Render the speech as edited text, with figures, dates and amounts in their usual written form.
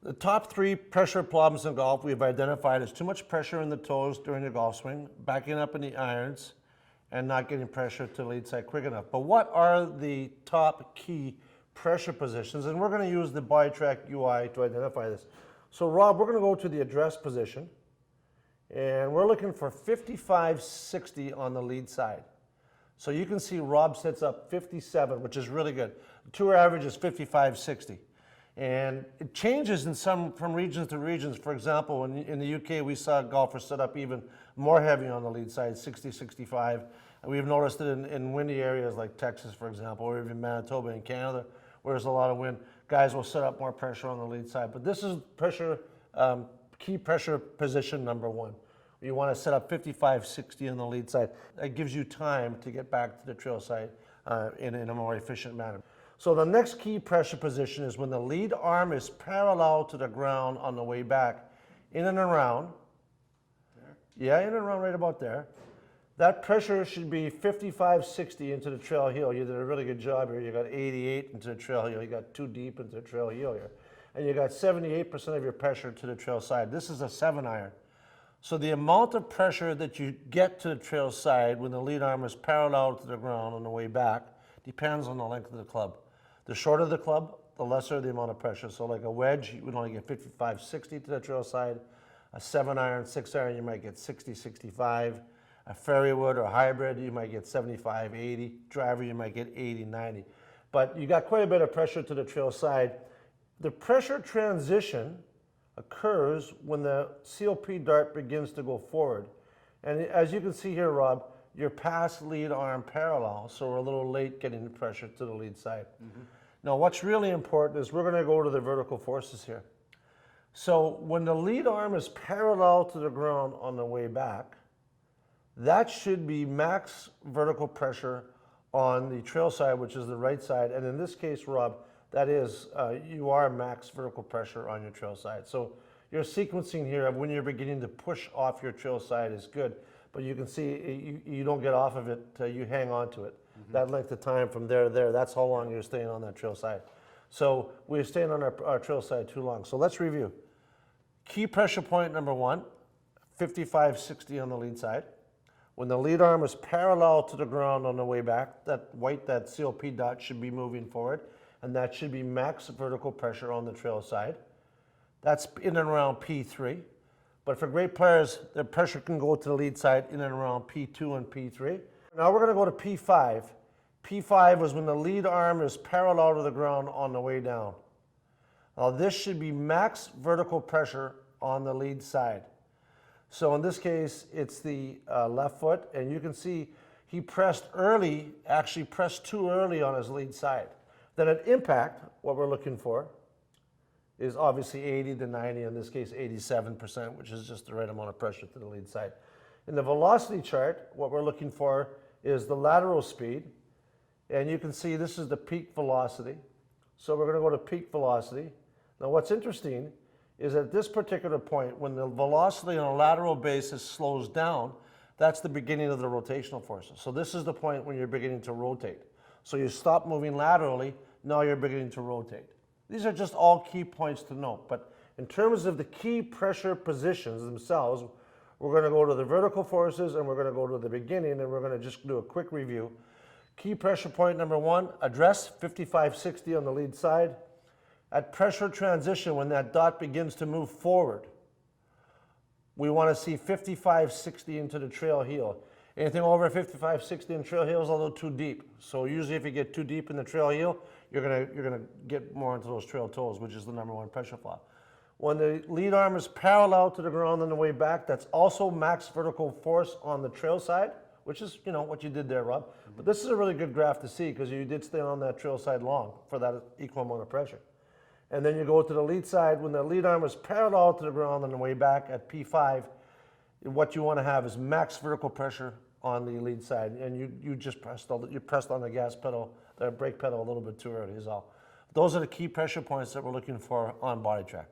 The top three pressure problems in golf we've identified is too much pressure in the toes during the golf swing, backing up in the irons, and not getting pressure to the lead side quick enough. But what are the top key pressure positions? And we're going to use the BodiTrak UI to identify this. So Rob, we're going to go to the address position, and we're looking for 55-60 on the lead side. So you can see Rob sets up 57, which is really good. The tour average is 55-60. And it changes from regions to regions. For example, in the UK, we saw golfers set up even more heavy on the lead side, 60-65. And we've noticed it in windy areas like Texas, for example, or even Manitoba in Canada, where there's a lot of wind. Guys will set up more pressure on the lead side. But this is key pressure position number one. You want to set up 55-60 on the lead side. That gives you time to get back to the trail side in a more efficient manner. So the next key pressure position is when the lead arm is parallel to the ground on the way back, in and around. There. Yeah, in and around right about there. That pressure should be 55-60 into the trail heel. You did a really good job here. You got 88 into the trail heel. You got 2 deep into the trail heel here. And you got 78% of your pressure to the trail side. This is a 7-iron. So the amount of pressure that you get to the trail side when the lead arm is parallel to the ground on the way back depends on the length of the club. The shorter the club, the lesser the amount of pressure. So like a wedge, you would only get 55-60 to the trail side. A 7-iron, 6-iron, you might get 60-65. A fairway wood or a hybrid, you might get 75-80. Driver, you might get 80-90. But you got quite a bit of pressure to the trail side. The pressure transition occurs when the COP dart begins to go forward. And as you can see here, Rob, you're past lead arm parallel, so we're a little late getting the pressure to the lead side. Mm-hmm. Now, what's really important is we're going to go to the vertical forces here. So when the lead arm is parallel to the ground on the way back, that should be max vertical pressure on the trail side, which is the right side. And in this case, Rob, that is, you are max vertical pressure on your trail side. So your sequencing here of when you're beginning to push off your trail side is good, but you can see you don't get off of it, you hang on to it. Mm-hmm. That length of time from there to there, that's how long you're staying on that trail side. So we're staying on our trail side too long. So let's review. Key pressure point number one, 55-60 on the lead side. When the lead arm is parallel to the ground on the way back, that COP dot should be moving forward, and that should be max vertical pressure on the trail side. That's in and around P3. But for great players, the pressure can go to the lead side in and around P2 and P3. Now we're going to go to P5. P5 is when the lead arm is parallel to the ground on the way down. Now this should be max vertical pressure on the lead side. So in this case, it's the left foot, and you can see he pressed early, actually pressed too early on his lead side. Then at impact, what we're looking for is obviously 80 to 90, in this case 87%, which is just the right amount of pressure to the lead side. In the velocity chart, what we're looking for is the lateral speed, and you can see this is the peak velocity. So we're going to go to peak velocity. Now what's interesting is at this particular point, when the velocity on a lateral basis slows down, that's the beginning of the rotational forces. So this is the point when you're beginning to rotate. So you stop moving laterally, now you're beginning to rotate. These are just all key points to note, but in terms of the key pressure positions themselves, we're going to go to the vertical forces and we're going to go to the beginning, and we're going to just do a quick review. Key pressure point number one, address 55-60 on the lead side. At pressure transition, when that dot begins to move forward, we want to see 55-60 into the trail heel. Anything over 55-60 in the trail heel is a little too deep. So usually if you get too deep in the trail heel, you're gonna get more into those trail toes, which is the number one pressure flaw. When the lead arm is parallel to the ground on the way back, that's also max vertical force on the trail side, which is, you know, what you did there, Rob. Mm-hmm. But this is a really good graph to see because you did stay on that trail side long for that equal amount of pressure. And then you go to the lead side, when the lead arm is parallel to the ground on the way back at P5, what you want to have is max vertical pressure on the lead side, and you just pressed on the gas pedal, the brake pedal a little bit too early is all. Those are the key pressure points that we're looking for on BodiTrak.